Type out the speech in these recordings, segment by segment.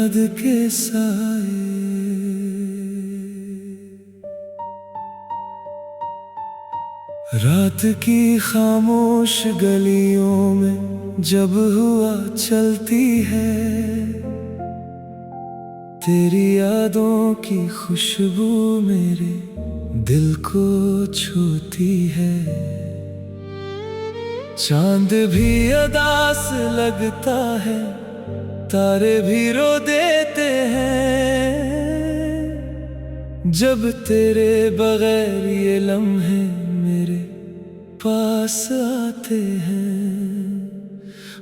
याद के साए। रात की खामोश गलियों में जब हुआ चलती है, तेरी यादों की खुशबू मेरे दिल को छूती है। चांद भी अदास लगता है, तारे भी रो देते हैं, जब तेरे बगैर ये लम्हे मेरे पास आते हैं।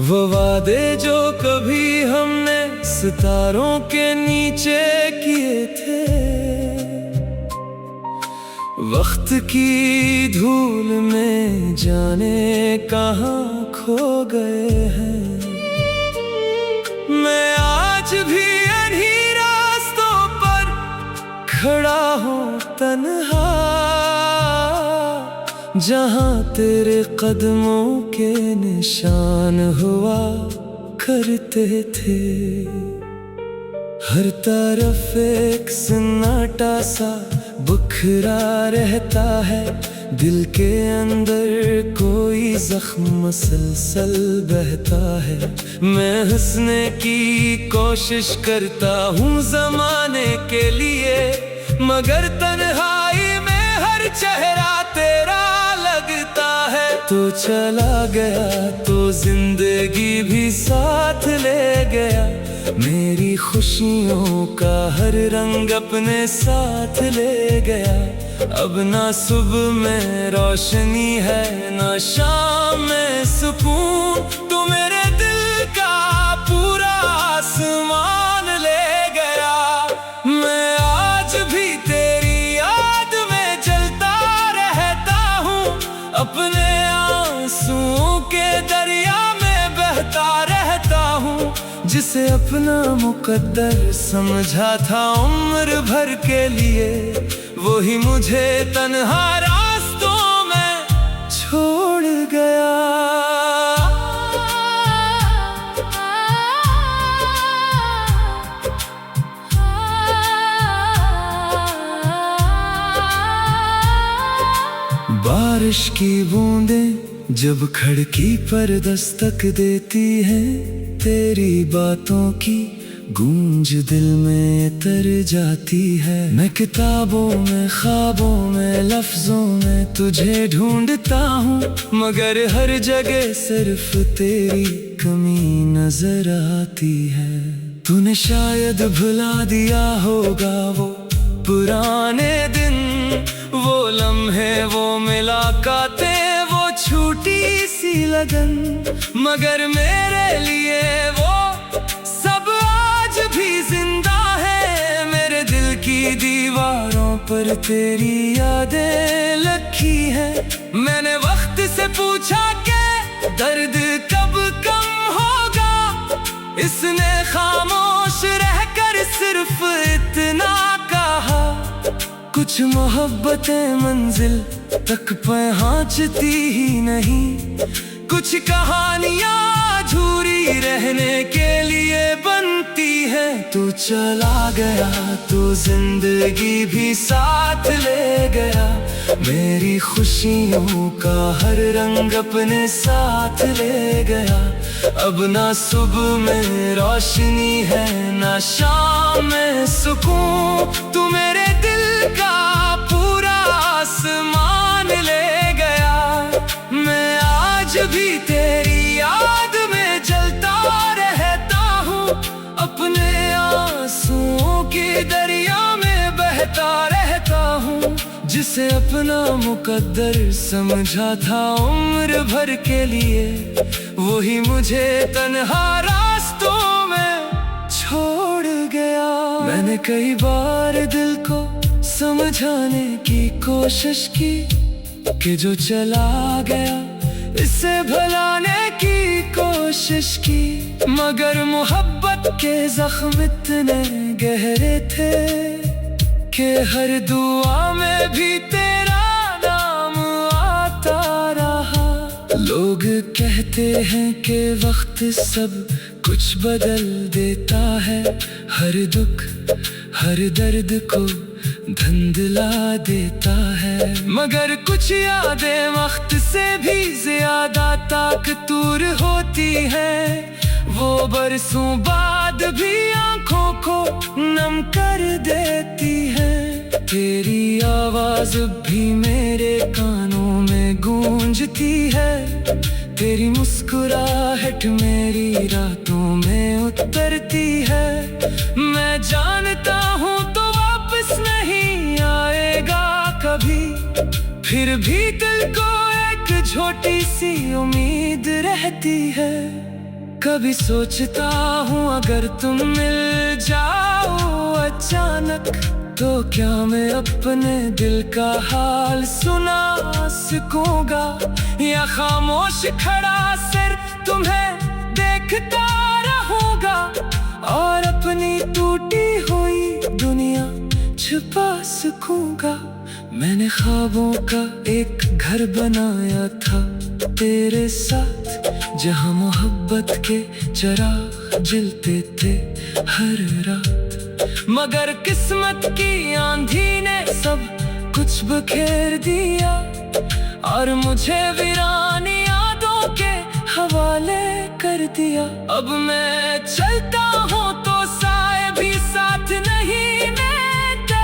वो वादे जो कभी हमने सितारों के नीचे किए थे, वक्त की धूल में जाने कहाँ खो गए हैं। मैं आज भी इन्हीं रास्तों पर खड़ा हूँ तन्हा, जहाँ तेरे कदमों के निशान हुआ करते थे। हर तरफ एक सन्नाटा सा बिखरा रहता है, दिल के अंदर कोई जख्म मसलसल बहता है। मैं हंसने की कोशिश करता हूँ ज़माने के लिए, मगर तन्हाई में हर चेहरा तेरा लगता है। तो चला गया तो जिंदगी भी साथ ले गया, मेरी खुशियों का हर रंग अपने साथ ले गया। अब ना सुबह में रोशनी है, ना शाम में सुकून, तू मेरे दिल का पूरा आसमान ले गया। मैं आज भी तेरी याद में जलता रहता हूँ, अपने आंसुओं के दरिया में बहता रहता हूँ। जिसे अपना मुकद्दर समझा था उम्र भर के लिए, वही मुझे तन्हा रास्तों में छोड़ गया। बारिश की बूंदें जब खिड़की पर दस्तक देती हैं, तेरी बातों की गूंज दिल में तर जाती है। मैं किताबों में, ख्वाबों में, लफ्जों में तुझे ढूंढता हूँ, मगर हर जगह सिर्फ तेरी कमी नजर आती है। तूने शायद भुला दिया होगा वो पुराने दिन, वो लम्हे, वो मुलाकातें, वो छूटी सी लगन, मगर मेरे लिए वो सब आज भी जिंदा है। मेरे दिल की दीवारों पर तेरी यादें लिखी हैं। मैंने वक्त से पूछा कि दर्द कब कम होगा, इसने खामोश रहकर सिर्फ इतना कहा, कुछ मोहब्बतें मंजिल तक पहुंचती ही नहीं, कुछ कहानियां अधूरी रहने के लिए बनती है। तू चला गया तो जिंदगी भी साथ ले गया, मेरी खुशियों का हर रंग अपने साथ ले गया। अब ना सुबह में रोशनी है, ना शाम में सुकून, तू मेरे दिल का पूरा आसमान ले गया। मैं आज भी तेरी याद में जलता रहता हूँ, अपने आंसुओं की दरिया में बहता रहता हूँ। जिसे अपना मुकद्दर समझा था उम्र भर के लिए, वही मुझे तन्हा रास्तों में छोड़ गया। मैंने कई बार दिल को समझाने की कोशिश की कि जो चला गया इसे भुलाने की कोशिश की, मगर मोहब्बत के जख्म इतने गहरे थे कि हर दुआ में भी तेरा नाम आता रहा। लोग कहते हैं कि वक्त सब कुछ बदल देता है, हर दुख हर दर्द को धुंधला देता है। मगर कुछ यादें वक्त से भी ज्यादा ताकतूर होती है, वो बरसों बाद भी आंखों को नम कर देती है। तेरी आवाज भी मेरे कानों में गूंजती है, तेरी मुस्कुराहट मेरी रातों में उतरती है। मैं जानता हूँ तो वापस नहीं आएगा कभी, फिर भी दिल को एक छोटी सी उम्मीद रहती है। कभी सोचता हूँ अगर तुम मिल जाओ अचानक, तो क्या मैं अपने दिल का हाल सुना सकूंगा, या खामोश खड़ा सिर्फ तुम्हें देखता रहूंगा, और अपनी टूटी हुई दुनिया छुपा सकूंगा। मैंने ख्वाबों का एक घर बनाया था तेरे साथ, जहां मोहब्बत के चिराग जलते थे हर रात। मगर किस्मत की आंधी ने सब कुछ बिखेर दिया, और मुझे वीरानी यादों के हवाले कर दिया। अब मैं चलता हूँ तो साए भी साथ नहीं देते,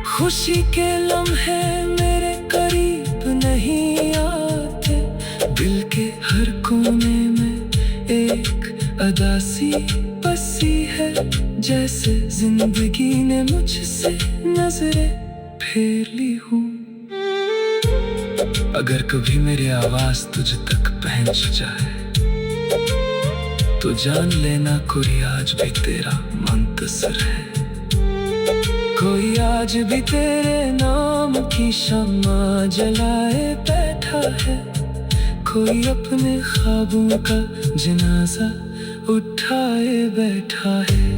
खुशी के लम्हे मेरे करीब नहीं आते। दिल के हर कोने में एक अदासी बसी है, जैसे जिंदगी ने मुझसे नजरें फेर ली हूँ। अगर कभी मेरी आवाज तुझ तक पहुंच जाए, तो जान लेना कोई आज भी तेरा मुंतज़िर है। कोई आज भी तेरे नाम की शम्मा जलाए बैठा है, कोई अपने ख्वाबों का जनाजा उठाए बैठा है।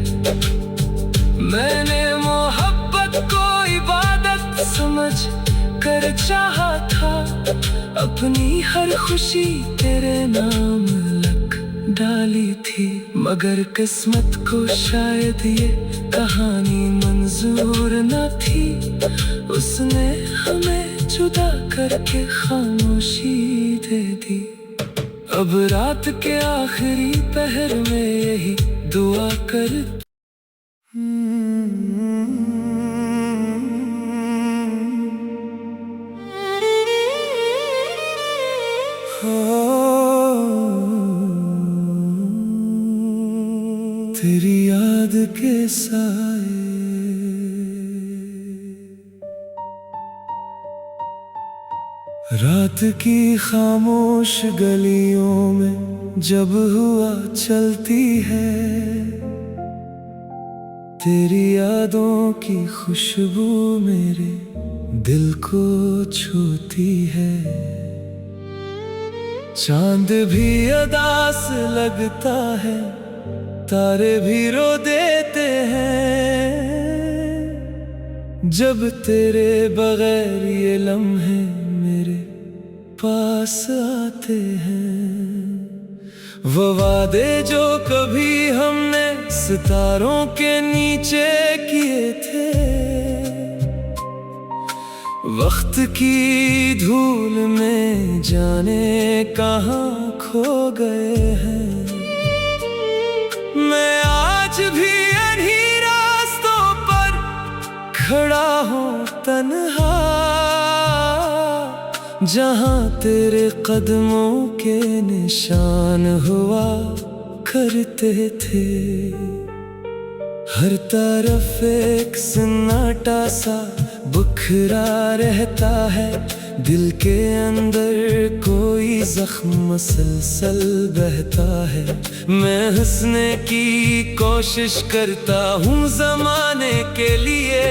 मैंने मोहब्बत को इबादत समझ कर चाहा था, अपनी हर खुशी तेरे नाम लग डाली थी। मगर किस्मत को शायद ये कहानी मंजूर न थी, उसने हमें जुदा करके खामोशी दे दी। अब रात के आखिरी पहर में यही दुआ कर तेरी याद के साए। रात की खामोश गलियों में जब हुआ चलती है, तेरी यादों की खुशबू मेरे दिल को छूती है। चांद भी अदास लगता है, तारे भी रो देते हैं, जब तेरे बगैर ये लम्हे मेरे पास आते हैं। वो वादे जो कभी हमने सितारों के नीचे किए थे, वक्त की धूल में जाने कहाँ खो गए हैं। मैं आज भी इन्हीं रास्तों पर खड़ा हूँ तन्हा, जहाँ तेरे कदमों के निशान हुआ करते थे। हर तरफ एक सन्नाटा सा बुखरा रहता है, दिल के अंदर कोई जख्म मसलसल बहता है। मैं हंसने की कोशिश करता हूँ ज़माने के लिए,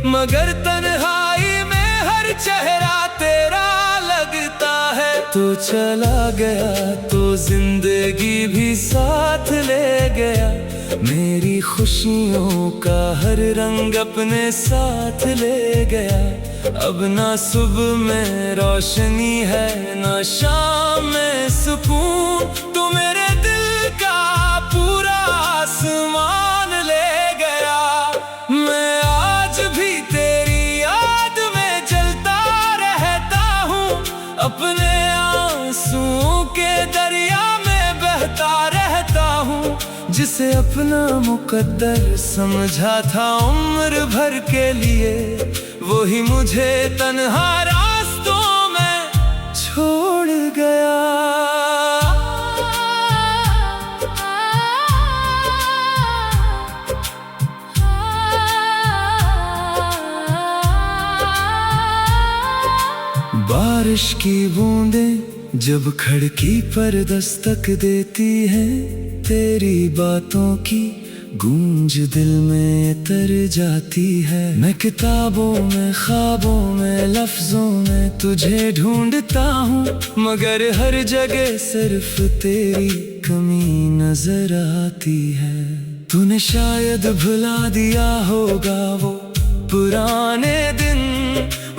मगर तन्हाई में हर चेहरा तेरा लगता है। तो चला गया तो जिंदगी भी साथ ले गया, मेरी खुशियों का हर रंग अपने साथ ले गया। अब ना सुबह में रोशनी है ना शाम में सुकून, तू मेरे दिल का जिसे अपना मुकद्दर समझा था उम्र भर के लिए, वही मुझे तन्हा रास्तों में छोड़ गया। बारिश की बूंदें जब खिड़की पर दस्तक देती हैं, तेरी बातों की गूंज दिल में तर जाती है। मैं किताबों में, ख्वाबों में, लफ्जों में तुझे ढूंढता हूँ, मगर हर जगह सिर्फ तेरी कमी नजर आती है। तूने शायद भुला दिया होगा वो पुराने दिन,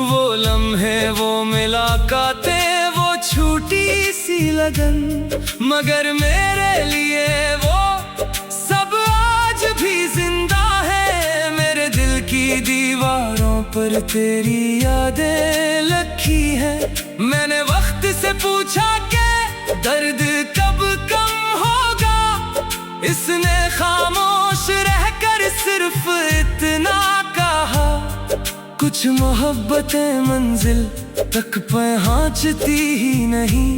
वो लम्हे, वो मुलाकातें, वो छूटी सी लगन, मगर मेरे लिए वो सब आज भी जिंदा है। मेरे दिल की दीवारों पर तेरी यादें लिखी है। मैंने वक्त से पूछा कि दर्द कब कम होगा, इसने खामोश रहकर सिर्फ इतना कहा, कुछ मोहब्बतें मंजिल तक पहुंचती ही नहीं,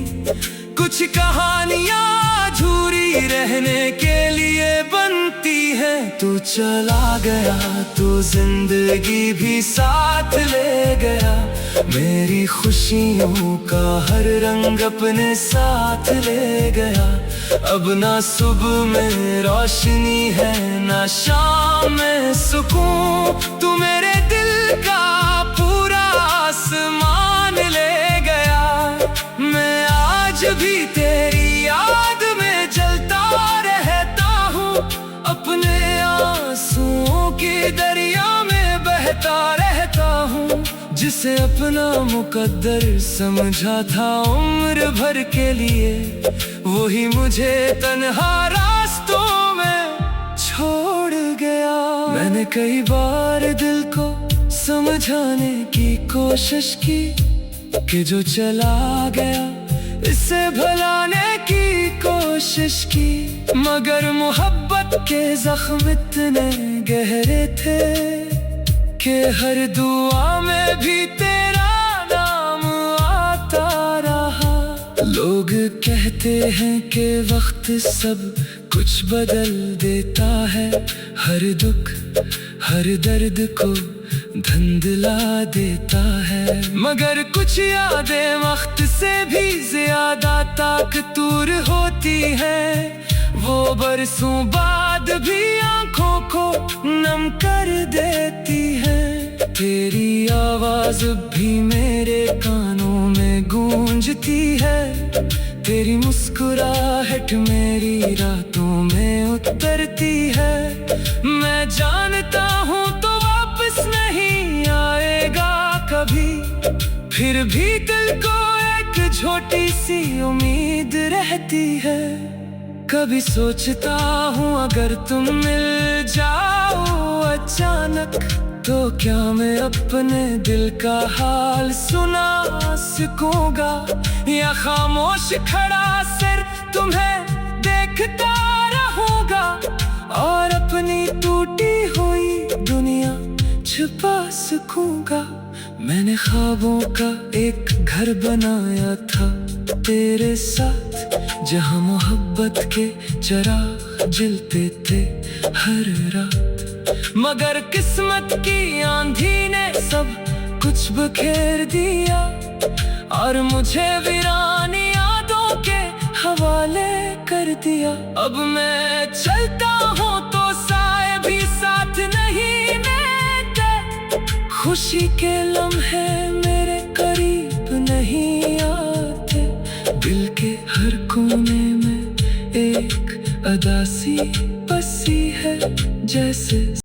कुछ कहानियां अधूरी रहने के लिए बनती है। तू चला गया तो जिंदगी भी साथ ले गया, मेरी खुशियों का हर रंग अपने साथ ले गया। अब ना सुबह में रोशनी है, ना शाम में सुकून, तू मेरे दिल का पूरा आसमान ले गया। मैं आज भी तेरी याद में जलता रहता हूँ, अपने आंसुओं के दरिया में बहता रहता हूँ। जिसे अपना मुकद्दर समझा था उम्र भर के लिए, वही मुझे तन्हा रास्तों में छोड़ गया। मैंने कई बार दिल को समझाने की कोशिश की कि जो चला गया इसे भुलाने की कोशिश की, मगर मोहब्बत के जख्म इतने गहरे थे कि हर दुआ में भी तेरा नाम आता रहा। लोग कहते हैं कि वक्त सब कुछ बदल देता है, हर दुख हर दर्द को धुंधला देता है, मगर कुछ यादें वक्त से भी ज्यादा ताकतवर होती है। वो बरसों बाद भी आंखों को नम कर देती है। तेरी आवाज भी मेरे कानों में गूंजती है, तेरी मुस्कुराहट मेरी रातों में उतरती है। मैं जानता हूँ तो वापस नहीं आएगा कभी, फिर भी दिल को एक छोटी सी उम्मीद रहती है। कभी सोचता हूँ अगर तुम मिल जाओ अचानक, तो क्या मैं अपने दिल का हाल सुना सकूंगा, या खामोश खड़ा सिर तुम्हें देखता रहूंगा, और अपनी टूटी हुई दुनिया छुपा सकूंगा। मैंने ख्वाबों का एक घर बनाया था तेरे साथ, जहां मोहब्बत के चिराग जलते थे हर रात, मगर किस्मत की आंधी ने सब कुछ बिखेर दिया, और मुझे वीरान यादों के हवाले कर दिया। अब मैं चलता हूँ तो साए भी साथ नहीं देते, खुशी के लम्हे मेरे करीब नहीं आते। दिल के हर कोने में एक अदासी बसी है, जैसे